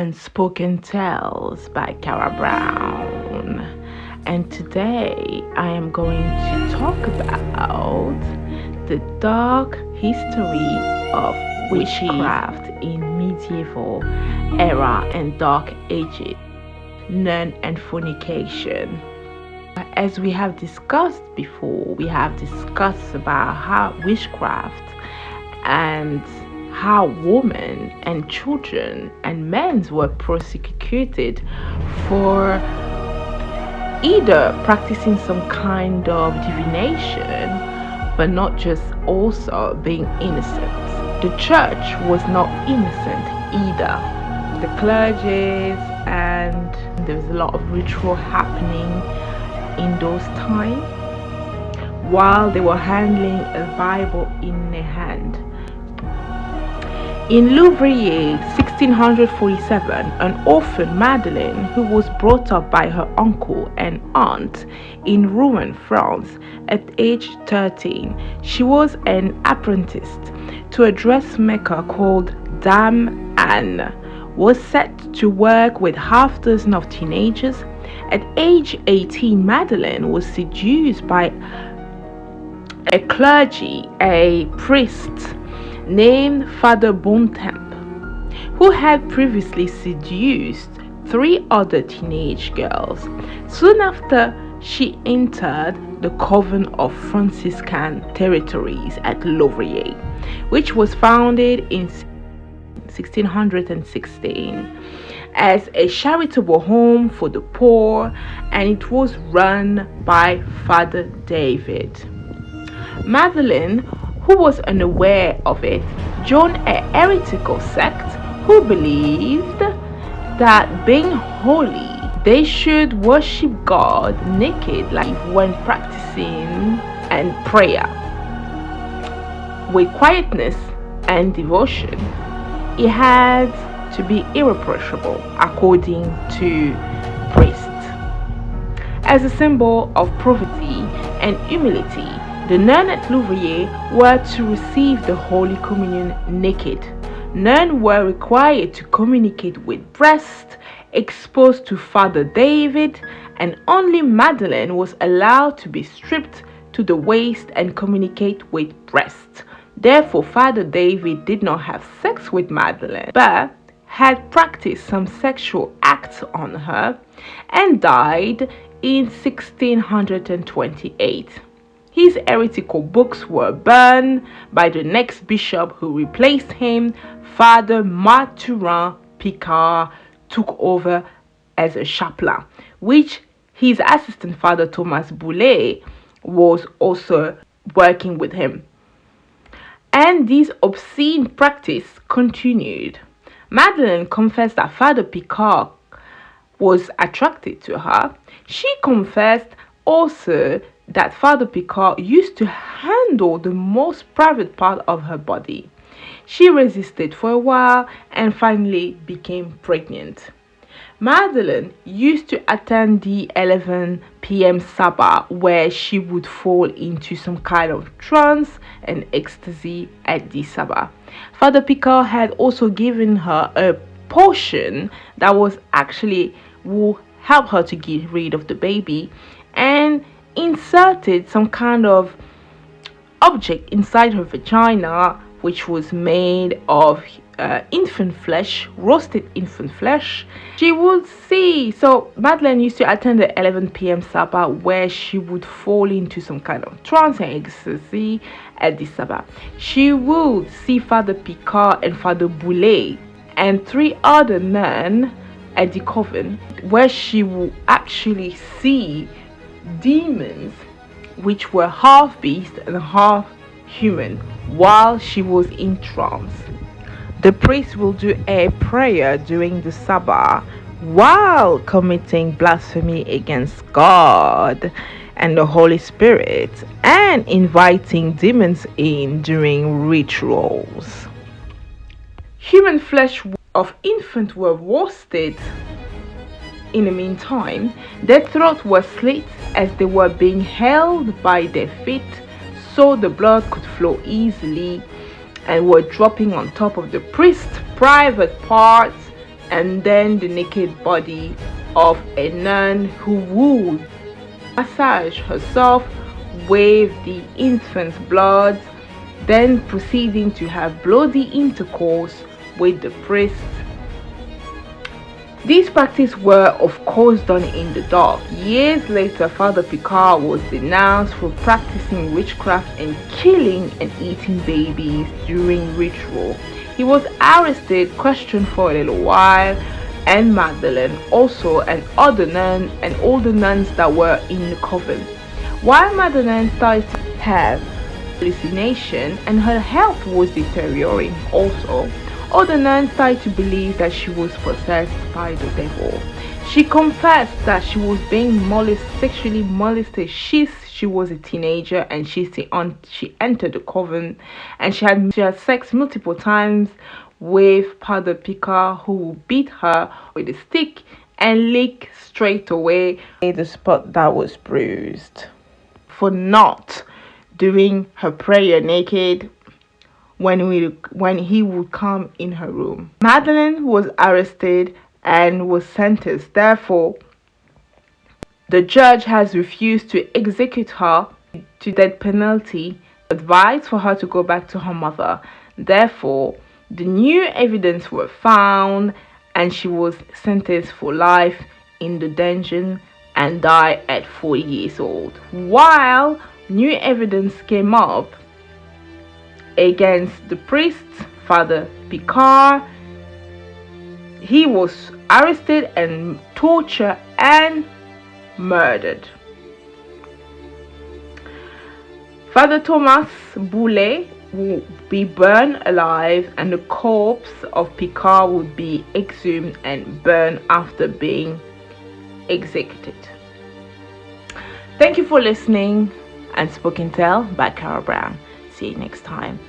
Unspoken Tales by Cara Brown. And today I am going to talk about the dark history of witchcraft in medieval era and dark ages, nun and fornication. As we have discussed before, we have discussed about how witchcraft and how women and children and men were prosecuted for either practicing some kind of divination, but not just also being innocent. The church was not innocent either. The clergy, and there was a lot of ritual happening in those times while they were handling a Bible in their hand. In Louvrier, 1647, an orphan Madeleine, who was brought up by her uncle and aunt in Rouen, France, at age 13, she was an apprentice to a dressmaker called Dame Anne, was set to work with half dozen of teenagers. At age 18, Madeleine was seduced by a clergy, a priest named Father Bontemps, who had previously seduced 3 other teenage girls. Soon after, she entered the Coven of Franciscan Territories at Louvrier, which was founded in 1616 as a charitable home for the poor, and it was run by Father David. Madeleine, who was unaware of it, joined a heretical sect who believed that being holy, they should worship God naked, like when practicing and prayer. With quietness and devotion, it had to be irreproachable, according to priests. As a symbol of poverty and humility, the nuns at Louvrier were to receive the Holy Communion naked. Nuns were required to communicate with breasts exposed to Father David, and only Madeleine was allowed to be stripped to the waist and communicate with breasts. Therefore, Father David did not have sex with Madeleine, but had practiced some sexual acts on her and died in 1628. His heretical books were burned by the next bishop who replaced him. Father Mathurin Picard took over as a chaplain, which his assistant, Father Thomas Boulet, was also working with him. And this obscene practice continued. Madeleine confessed that Father Picard was attracted to her. She confessed also that Father Picard used to handle the most private part of her body. She resisted for a while and finally became pregnant. Madeleine used to attend the 11 p.m. Sabbath, where she would fall into some kind of trance and ecstasy at the Sabbath. Father Picard had also given her a potion that was actually will help her to get rid of the baby, and inserted some kind of object inside her vagina, which was made of infant flesh, roasted infant flesh. She would see, so Madeleine used to attend the 11 p.m. Sabbath, where she would fall into some kind of trance and ecstasy at the Sabbath. She would see Father Picard and Father Boulet and 3 other nuns at the coven, where she would actually see demons which were half beast and half human while she was in trance. The priest will do a prayer during the Sabbath while committing blasphemy against God and the Holy Spirit and inviting demons in during rituals. Human flesh of infants were roasted. In the meantime, their throats were slit as they were being held by their feet so the blood could flow easily, and were dropping on top of the priest's private parts and then the naked body of a nun who would massage herself with the infant's blood, then proceeding to have bloody intercourse with the priest. These practices were of course done in the dark. Years later, Father Picard was denounced for practicing witchcraft and killing and eating babies during ritual. He was arrested, questioned for a little while, and Magdalene also, and all the nuns that were in the coven. While Magdalene started to have hallucination and her health was deteriorating also, other nuns started to believe that she was possessed by the devil. She confessed that she was being sexually molested. She was a teenager, and she entered the coven, and she had sex multiple times with Father Picard, who beat her with a stick and licked straight away the spot that was bruised for not doing her prayer naked when he would come in her room. Madeleine was arrested and was sentenced. Therefore, the judge has refused to execute her to death penalty, advised for her to go back to her mother. Therefore, the new evidence were found and she was sentenced for life in the dungeon and died at 40 years old. While new evidence came up against the priest, Father Picard, he was arrested and tortured and murdered. Father Thomas Boulet will be burned alive, and the corpse of Picard would be exhumed and burned after being executed. Thank you for listening, and Spoken Tale by Carol Brown. See you next time.